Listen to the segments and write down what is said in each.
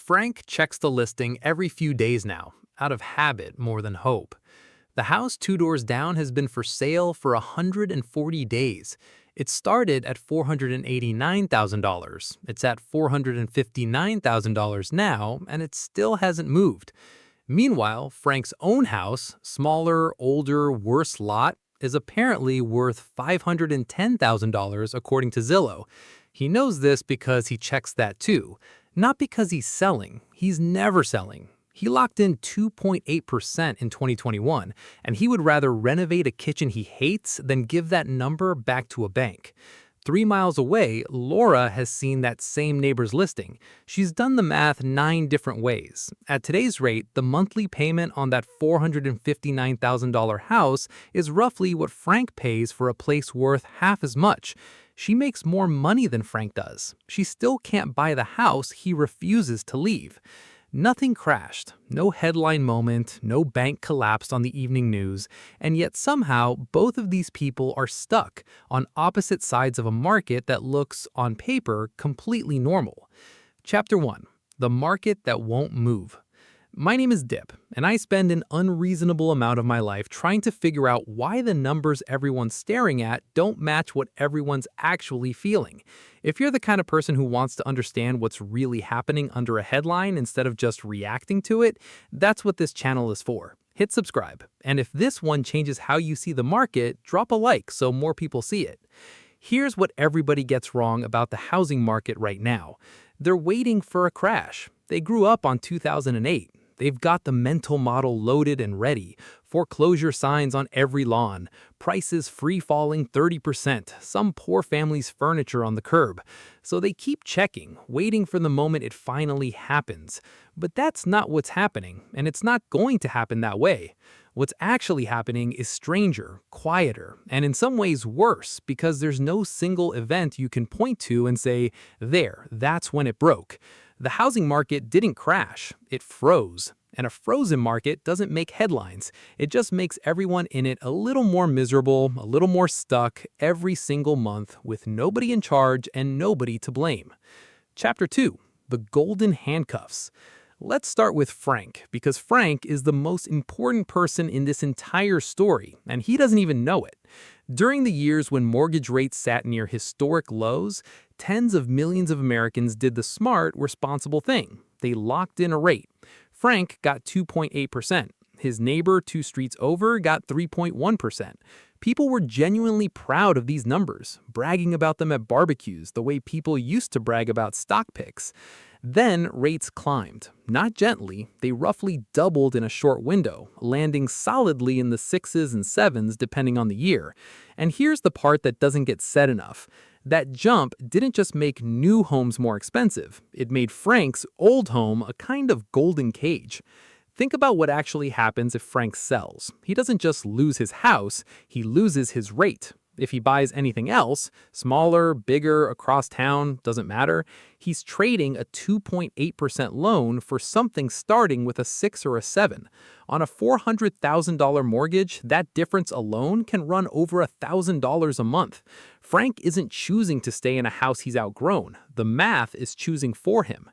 Frank checks the listing every few days now, out of habit more than hope. The house two doors down has been for sale for 140 days. It started at $489,000. It's at $459,000 now, and it still hasn't moved. Meanwhile, Frank's own house, smaller, older, worse lot, is apparently worth $510,000 according to Zillow. He knows this because he checks that too. Not because he's selling. He's never selling. He locked in 2.8% in 2021, and he would rather renovate a kitchen he hates than give that number back to a bank. 3 miles away, Laura has seen that same neighbor's listing. She's done the math 9 different ways. At today's rate, the monthly payment on that $459,000 house is roughly what Frank pays for a place worth half as much. She makes more money than Frank does. She still can't buy the house he refuses to leave. Nothing crashed, no headline moment, no bank collapsed on the evening news, and yet somehow both of these people are stuck on opposite sides of a market that looks, on paper, completely normal. Chapter 1. The Market That Won't Move. My name is Dipp, and I spend an unreasonable amount of my life trying to figure out why the numbers everyone's staring at don't match what everyone's actually feeling. If you're the kind of person who wants to understand what's really happening under a headline instead of just reacting to it, that's what this channel is for. Hit subscribe, and if this one changes how you see the market, drop a like so more people see it. Here's what everybody gets wrong about the housing market right now. They're waiting for a crash. They grew up on 2008. They've got the mental model loaded and ready, foreclosure signs on every lawn, prices free-falling 30%, some poor family's furniture on the curb. So they keep checking, waiting for the moment it finally happens. But that's not what's happening, and it's not going to happen that way. What's actually happening is stranger, quieter, and in some ways worse because there's no single event you can point to and say, there, that's when it broke. The housing market didn't crash, it froze. And a frozen market doesn't make headlines. It just makes everyone in it a little more miserable, a little more stuck every single month with nobody in charge and nobody to blame. Chapter 2. The Golden Handcuffs. Let's start with Frank, because Frank is the most important person in this entire story, and he doesn't even know it. During the years when mortgage rates sat near historic lows, tens of millions of Americans did the smart, responsible thing. They locked in a rate. Frank got 2.8%. His neighbor 2 streets over got 3.1%. People were genuinely proud of these numbers, bragging about them at barbecues the way people used to brag about stock picks. Then rates climbed. Not gently, they roughly doubled in a short window, landing solidly in the 6s and 7s depending on the year. And here's the part that doesn't get said enough. That jump didn't just make new homes more expensive. It made Frank's old home a kind of golden cage. Think about what actually happens if Frank sells. He doesn't just lose his house, he loses his rate. If he buys anything else, smaller, bigger, across town, doesn't matter, he's trading a 2.8% loan for something starting with a 6 or a 7. On a $400,000 mortgage, that difference alone can run over $1,000 a month. Frank isn't choosing to stay in a house he's outgrown. The math is choosing for him.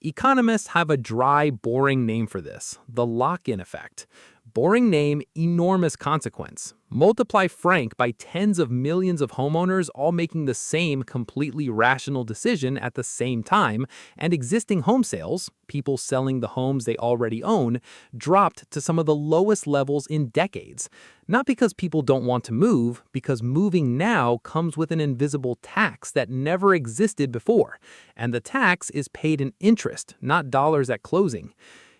Economists have a dry, boring name for this, the lock-in effect. Boring name, enormous consequence. Multiply Frank by tens of millions of homeowners all making the same completely rational decision at the same time, and existing home sales, people selling the homes they already own, dropped to some of the lowest levels in decades. Not because people don't want to move, because moving now comes with an invisible tax that never existed before. And the tax is paid in interest, not dollars at closing.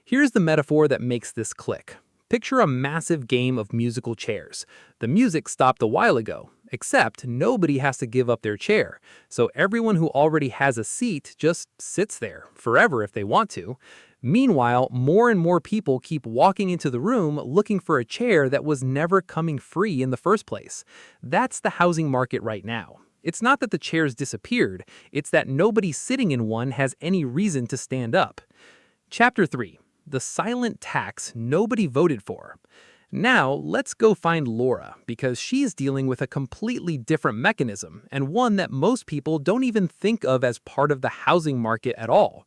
Here's the metaphor that makes this click. Picture a massive game of musical chairs. The music stopped a while ago, except nobody has to give up their chair. So everyone who already has a seat just sits there, forever if they want to. Meanwhile, more and more people keep walking into the room looking for a chair that was never coming free in the first place. That's the housing market right now. It's not that the chairs disappeared, it's that nobody sitting in one has any reason to stand up. Chapter 3. The silent tax nobody voted for. Now, let's go find Laura, because she's dealing with a completely different mechanism, and one that most people don't even think of as part of the housing market at all.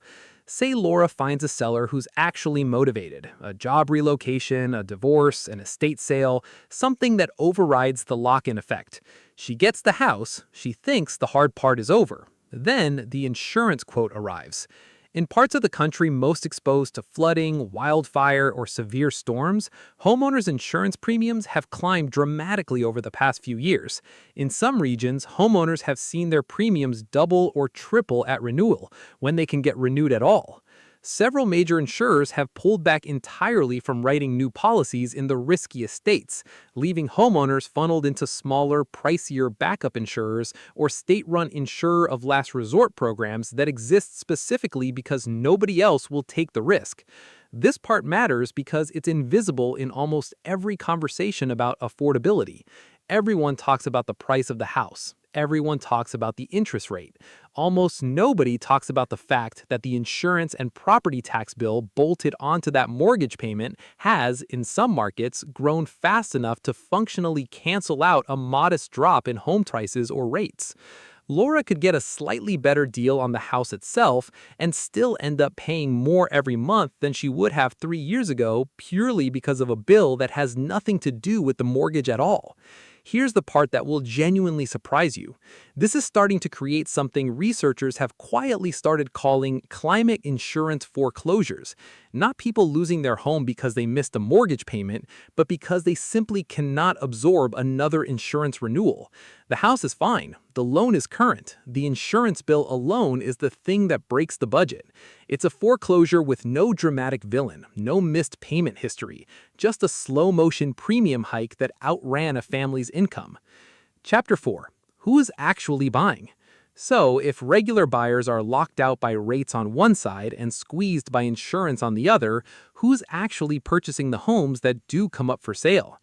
Say Laura finds a seller who's actually motivated, a job relocation, a divorce, an estate sale, something that overrides the lock-in effect. She gets the house, she thinks the hard part is over. Then the insurance quote arrives. In parts of the country most exposed to flooding, wildfire, or severe storms, homeowners' insurance premiums have climbed dramatically over the past few years. In some regions, homeowners have seen their premiums double or triple at renewal, when they can get renewed at all. Several major insurers have pulled back entirely from writing new policies in the riskiest states, leaving homeowners funneled into smaller, pricier backup insurers or state-run insurer of last resort programs that exist specifically because nobody else will take the risk. This part matters because it's invisible in almost every conversation about affordability. Everyone talks about the price of the house. Everyone talks about the interest rate. Almost nobody talks about the fact that the insurance and property tax bill bolted onto that mortgage payment has, in some markets, grown fast enough to functionally cancel out a modest drop in home prices or rates. Laura could get a slightly better deal on the house itself and still end up paying more every month than she would have 3 years ago purely because of a bill that has nothing to do with the mortgage at all. Here's the part that will genuinely surprise you. This is starting to create something researchers have quietly started calling climate insurance foreclosures. Not people losing their home because they missed a mortgage payment, but because they simply cannot absorb another insurance renewal. The house is fine. The loan is current. The insurance bill alone is the thing that breaks the budget. It's a foreclosure with no dramatic villain, no missed payment history, just a slow-motion premium hike that outran a family's income. Chapter 4. Who is actually buying? So, if regular buyers are locked out by rates on one side and squeezed by insurance on the other, who's actually purchasing the homes that do come up for sale?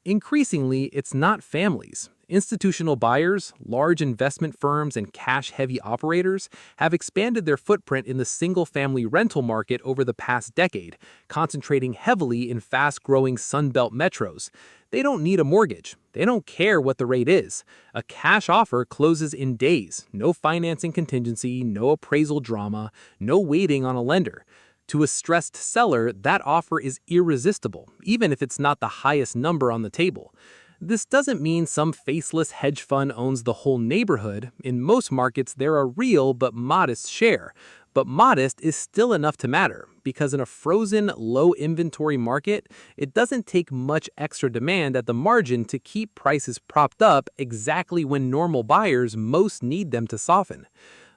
Increasingly, it's not families. Institutional buyers, large investment firms, and cash-heavy operators have expanded their footprint in the single-family rental market over the past decade, concentrating heavily in fast-growing Sunbelt metros. They don't need a mortgage. They don't care what the rate is. A cash offer closes in days. No financing contingency, no appraisal drama, no waiting on a lender. To a stressed seller, that offer is irresistible, even if it's not the highest number on the table. This doesn't mean some faceless hedge fund owns the whole neighborhood. In most markets, they're a real but modest share. But modest is still enough to matter, because in a frozen, low-inventory market, it doesn't take much extra demand at the margin to keep prices propped up exactly when normal buyers most need them to soften.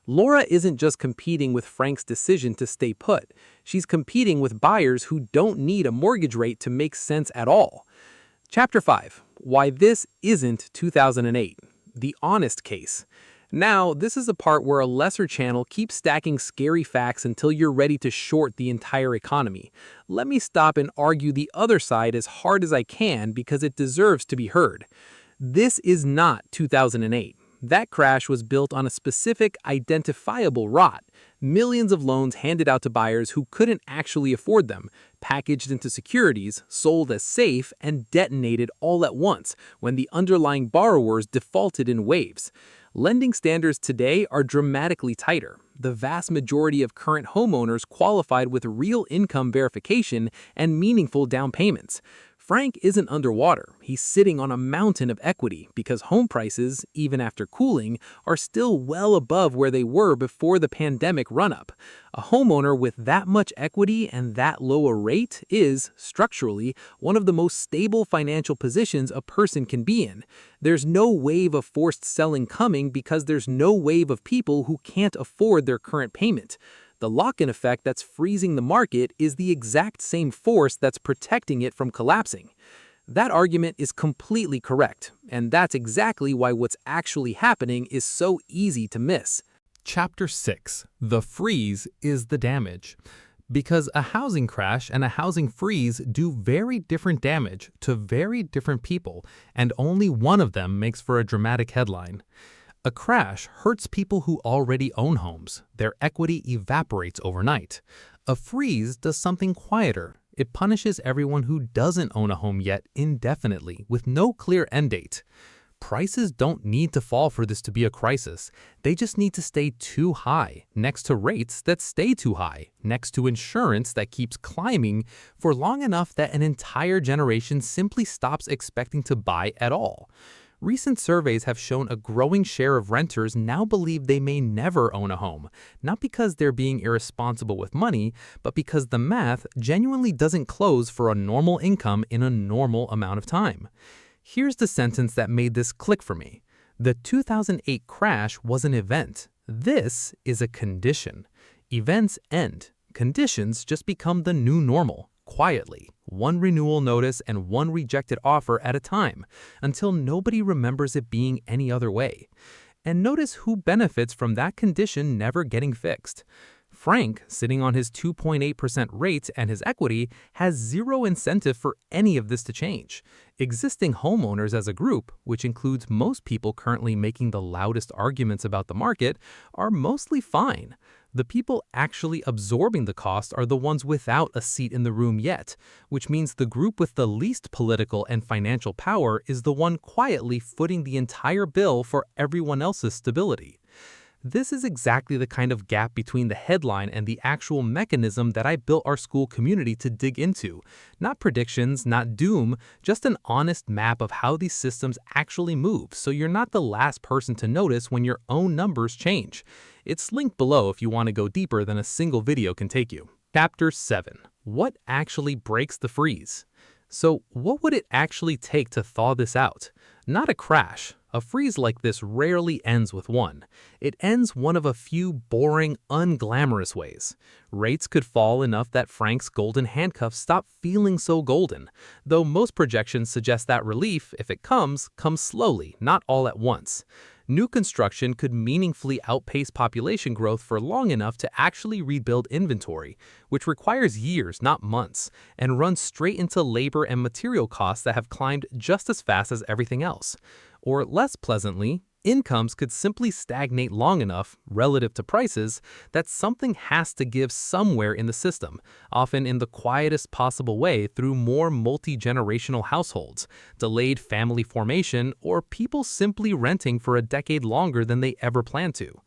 Laura isn't just competing with Frank's decision to stay put. She's competing with buyers who don't need a mortgage rate to make sense at all. Chapter 5. Why this isn't 2008. The honest case. Now, this is the part where a lesser channel keeps stacking scary facts until you're ready to short the entire economy. Let me stop and argue the other side as hard as I can because it deserves to be heard. This is not 2008. That crash was built on a specific, identifiable rot. Millions of loans handed out to buyers who couldn't actually afford them, packaged into securities, sold as safe, and detonated all at once when the underlying borrowers defaulted in waves. Lending standards today are dramatically tighter. The vast majority of current homeowners qualified with real income verification and meaningful down payments. Frank isn't underwater. He's sitting on a mountain of equity because home prices, even after cooling, are still well above where they were before the pandemic run-up. A homeowner with that much equity and that low a rate is, structurally, one of the most stable financial positions a person can be in. There's no wave of forced selling coming because there's no wave of people who can't afford their current payment. The lock-in effect that's freezing the market is the exact same force that's protecting it from collapsing. That argument is completely correct, and that's exactly why what's actually happening is so easy to miss. Chapter 6. The freeze is the damage. Because a housing crash and a housing freeze do very different damage to very different people, and only one of them makes for a dramatic headline. A crash hurts people who already own homes. Their equity evaporates overnight. A freeze does something quieter. It punishes everyone who doesn't own a home yet indefinitely with no clear end date. Prices don't need to fall for this to be a crisis. They just need to stay too high, next to rates that stay too high, next to insurance that keeps climbing for long enough that an entire generation simply stops expecting to buy at all. Recent surveys have shown a growing share of renters now believe they may never own a home, not because they're being irresponsible with money, but because the math genuinely doesn't close for a normal income in a normal amount of time. Here's the sentence that made this click for me. The 2008 crash was an event. This is a condition. Events end. Conditions just become the new normal, quietly, one renewal notice and one rejected offer at a time, until nobody remembers it being any other way. And notice who benefits from that condition never getting fixed. Frank, sitting on his 2.8% rate and his equity, has zero incentive for any of this to change. Existing homeowners as a group, which includes most people currently making the loudest arguments about the market, are mostly fine. The people actually absorbing the cost are the ones without a seat in the room yet, which means the group with the least political and financial power is the one quietly footing the entire bill for everyone else's stability. This is exactly the kind of gap between the headline and the actual mechanism that I built our school community to dig into. Not predictions, not doom, just an honest map of how these systems actually move, so you're not the last person to notice when your own numbers change. It's linked below if you want to go deeper than a single video can take you. Chapter 7. What actually breaks the freeze? So what would it actually take to thaw this out? Not a crash. A freeze like this rarely ends with one. It ends one of a few boring, unglamorous ways. Rates could fall enough that Frank's golden handcuffs stop feeling so golden, though most projections suggest that relief, if it comes slowly, not all at once. New construction could meaningfully outpace population growth for long enough to actually rebuild inventory, which requires years, not months, and runs straight into labor and material costs that have climbed just as fast as everything else. Or less pleasantly, incomes could simply stagnate long enough, relative to prices, that something has to give somewhere in the system, often in the quietest possible way through more multi-generational households, delayed family formation, or people simply renting for a decade longer than they ever planned to.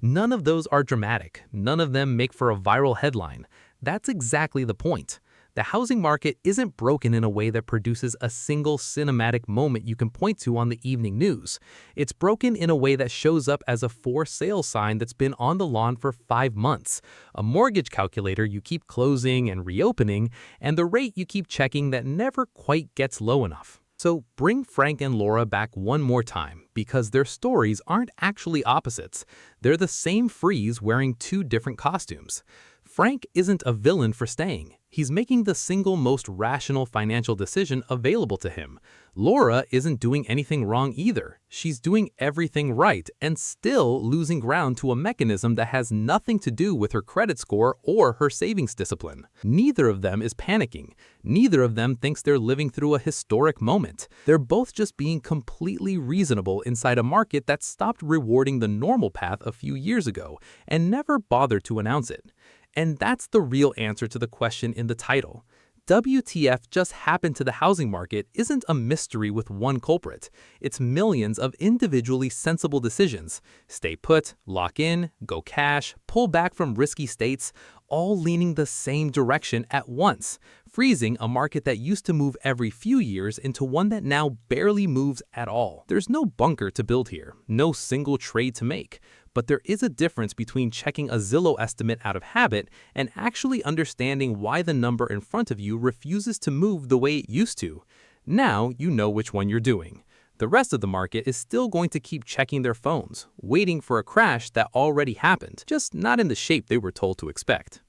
None of those are dramatic. None of them make for a viral headline. That's exactly the point. The housing market isn't broken in a way that produces a single cinematic moment you can point to on the evening news. It's broken in a way that shows up as a for sale sign that's been on the lawn for 5 months, a mortgage calculator you keep closing and reopening, and the rate you keep checking that never quite gets low enough. So bring Frank and Laura back one more time, because their stories aren't actually opposites. They're the same freeze wearing 2 different costumes. Frank isn't a villain for staying. He's making the single most rational financial decision available to him. Laura isn't doing anything wrong either. She's doing everything right and still losing ground to a mechanism that has nothing to do with her credit score or her savings discipline. Neither of them is panicking. Neither of them thinks they're living through a historic moment. They're both just being completely reasonable inside a market that stopped rewarding the normal path a few years ago and never bothered to announce it. And that's the real answer to the question in the title. WTF just happened to the housing market isn't a mystery with one culprit. It's millions of individually sensible decisions. Stay put, lock in, go cash, pull back from risky states, all leaning the same direction at once, freezing a market that used to move every few years into one that now barely moves at all. There's no bunker to build here, no single trade to make. But there is a difference between checking a Zillow estimate out of habit and actually understanding why the number in front of you refuses to move the way it used to. Now you know which one you're doing. The rest of the market is still going to keep checking their phones, waiting for a crash that already happened, just not in the shape they were told to expect.